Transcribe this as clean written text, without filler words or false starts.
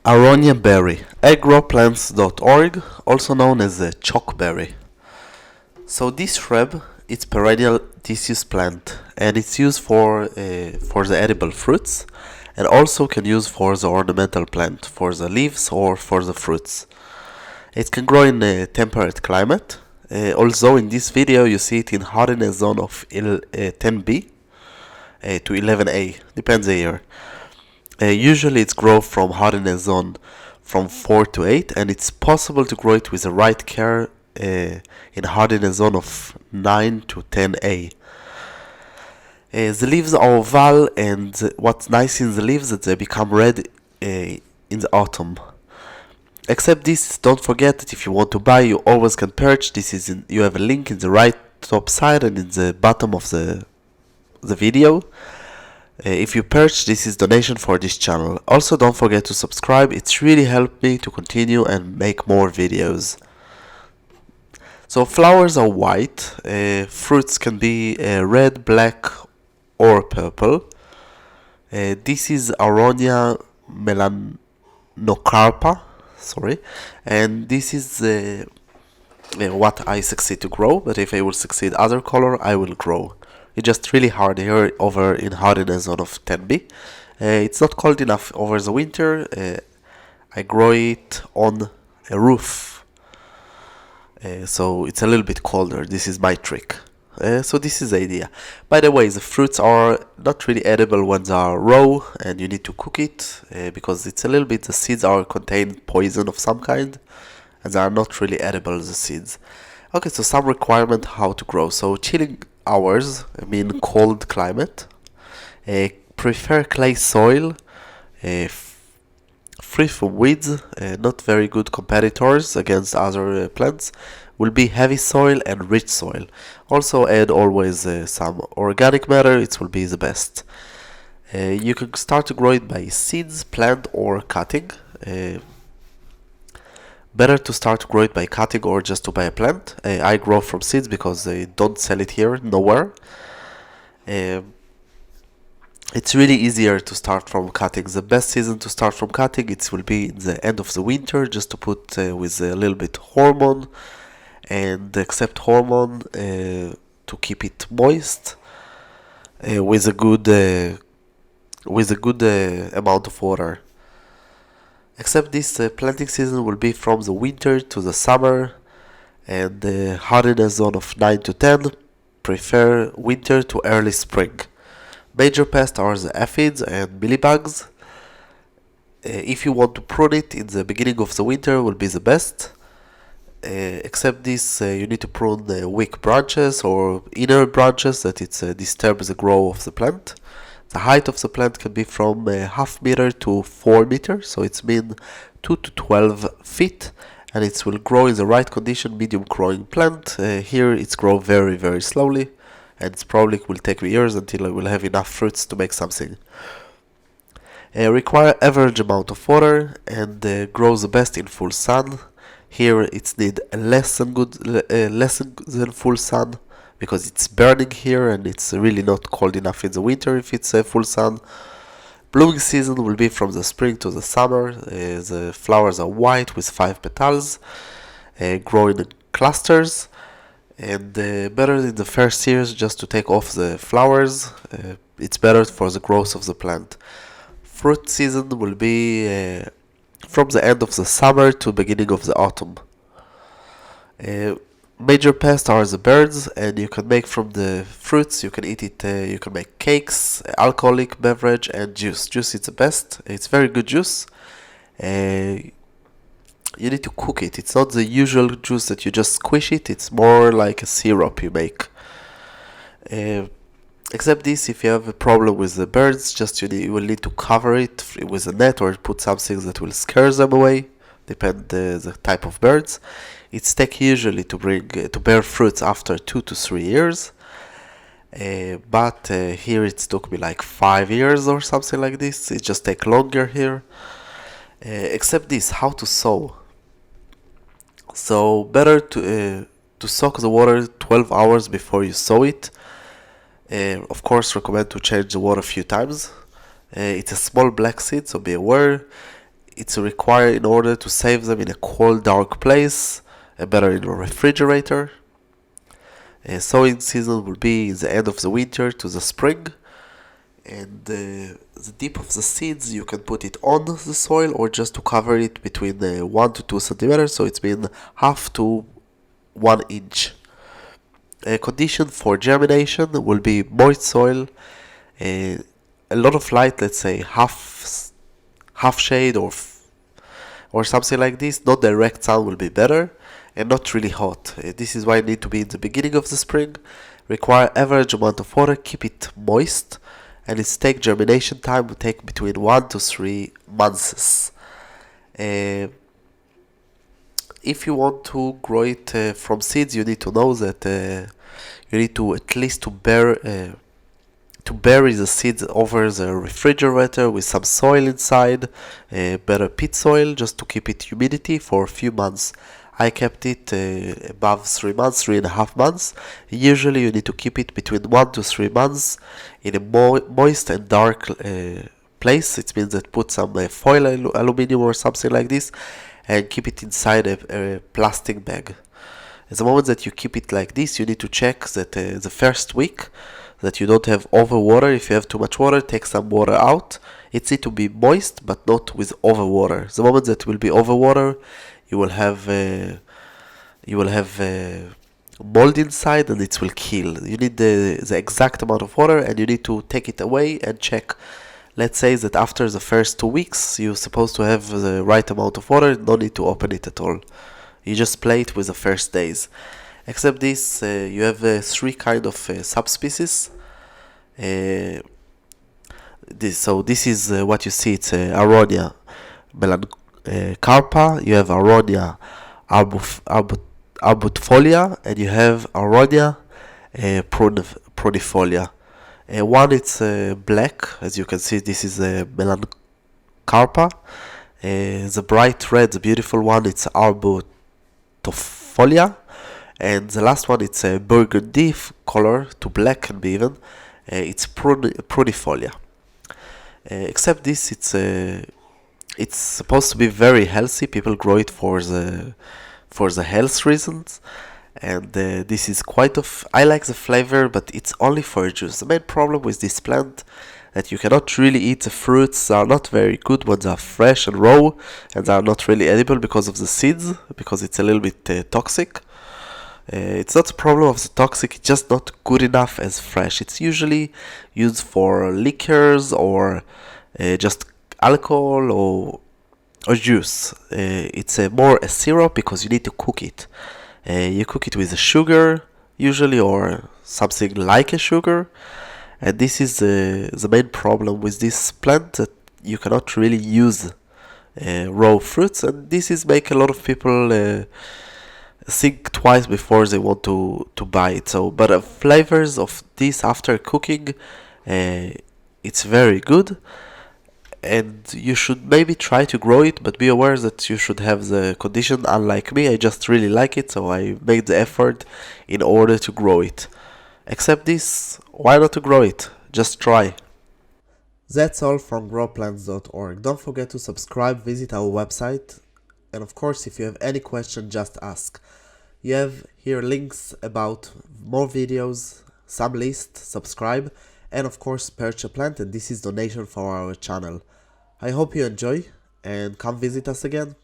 Aronia berry, agroplants.org, also known as the chokeberry. So this shrub, it's perennial deciduous plant, and it's used for the edible fruits, and also can use for the ornamental plant, for the leaves or for the fruits. It can grow in a temperate climate, although in this video you see it in hardiness zone of 10B to 11A, depends the year. Usually it's grown from hardiness zone from 4 to 8, and it's possible to grow it with the right care in hardiness zone of 9 to 10A. The leaves are oval, and what's nice in the leaves is that they become red in the autumn. Except this, don't forget that if you want to buy, you always can purchase. You have a link in the right top side and in the bottom of the video. If you purchase, this is donation for this channel. Also, don't forget to subscribe. It's really helped me to continue and make more videos. So flowers are white. Fruits can be red, black, or purple. This is Aronia melanocarpa. And this is what I succeed to grow. But if I will succeed other color, I will grow. It's just really hard here over in hardiness zone of 10B. It's not cold enough over the winter. I grow it on a roof, so it's a little bit colder. This is my trick. So this is the idea. By the way, the fruits are not really edible when they are raw, and you need to cook it because it's a little bit, the seeds are contain poison of some kind, and they are not really edible, the seeds. Okay, so some requirement how to grow. So chilling hours, I mean cold climate. Prefer clay soil, free from weeds, not very good competitors against other plants. Will be heavy soil and rich soil. Also add always some organic matter, it will be the best. You can start to grow it by seeds, plant, or cutting. Better to start to grow it by cutting or just to buy a plant. I grow from seeds because they don't sell it here, nowhere. It's really easier to start from cutting. The best season to start from cutting, it will be in the end of the winter, just to put with a little bit hormone, and accept hormone to keep it moist with a good amount of water. Except this planting season will be from the winter to the summer, and the hardiness zone of 9 to 10. Prefer winter to early spring. Major pests are the aphids and mealybugs. If you want to prune it in the beginning of the winter, will be the best. Except this, you need to prune the weak branches or inner branches that it disturbs the growth of the plant. The height of the plant can be from half meter to 4 meters, so it's mean 2 to 12 feet, and it will grow in the right condition, medium growing plant. Here it's grow very, very slowly, and it probably will take me years until I will have enough fruits to make something. Require average amount of water, and grows the best in full sun. Here it's need less than full sun, because it's burning here and it's really not cold enough in the winter if it's full sun. Blooming season will be from the spring to the summer. The flowers are white with 5 petals, grow in clusters, and better in the first years just to take off the flowers. It's better for the growth of the plant. Fruit season will be from the end of the summer to beginning of the autumn. Major pests are the birds, and you can make from the fruits, you can eat it, you can make cakes, alcoholic beverage, and juice. Juice is the best. It's very good juice. You need to cook it. It's not the usual juice that you just squish it. It's more like a syrup you make. Except this, if you have a problem with the birds, you will need to cover it with a net or put something that will scare them away. Depend the type of birds. It's take usually to bear fruits after 2 to 3 years, but here it took me like 5 years or something like this. It just take longer here. Except this, how to sow. So better to soak the water 12 hours before you sow it. Of course, recommend to change the water a few times. It's a small black seed, so be aware. it's required in order to save them in a cold, dark place, better in a refrigerator. Sowing season will be the end of the winter to the spring, and the dip of the seeds you can put it on the soil or just to cover it between 1 to 2 centimeters, so it's been half to 1 inch. Condition for germination will be moist soil, a lot of light, let's say half shade or something like this. Not direct sun will be better, and not really hot. This is why it need to be in the beginning of the spring. Require average amount of water, keep it moist, and its germination time will take between 1 to 3 months. If you want to grow it from seeds, you need to know that you need to at least to bury the seeds over the refrigerator with some soil inside, better peat soil, just to keep it humidity for a few months. I kept it above 3 months, 3.5 months. Usually you need to keep it between 1 to 3 months in a moist and dark place. It means that put some foil aluminum or something like this and keep it inside a plastic bag. At the moment that you keep it like this, you need to check that the first week that you don't have over water. If you have too much water, take some water out. It needs to be moist, but not with over water. The moment that will be over water, you will have mold inside, and it will kill. You need the exact amount of water, and you need to take it away and check. Let's say that after the first 2 weeks, you're supposed to have the right amount of water. No need to open it at all. You just play it with the first days. Except this, you have 3 kind of subspecies. This is what you see. It's Aronia melancarpa. You have Aronia arbutifolia, and you have Aronia prunifolia. One it's black, as you can see. This is melancarpa. The bright red, the beautiful one, it's arbutifolia, and the last one it's a burgundy color to black, can be even. It's prunifolia. Except this, it's supposed to be very healthy. People grow it for the health reasons, and this is I like the flavor, but it's only for juice. The main problem with this plant that you cannot really eat the fruits. They are not very good when they are fresh and raw, and they are not really edible because of the seeds, because it's a little bit toxic. It's not a problem of the toxic, it's just not good enough as fresh. It's usually used for liquors or just alcohol or juice. It's more a syrup because you need to cook it. You cook it with a sugar usually, or something like a sugar. And this is the main problem with this plant, that you cannot really use raw fruits, and this is make a lot of people think twice before they want to buy it. But flavors of this after cooking, it's very good, and you should maybe try to grow it, but be aware that you should have the condition. Unlike me, I just really like it, so I made the effort in order to grow it. Except this, why not to grow it? Just try. That's all from growplants.org. Don't forget to subscribe, visit our website, and of course, if you have any question, just ask. You have here links about more videos, some lists, subscribe, and of course purchase a plant, and this is donation for our channel. I hope you enjoy, and come visit us again.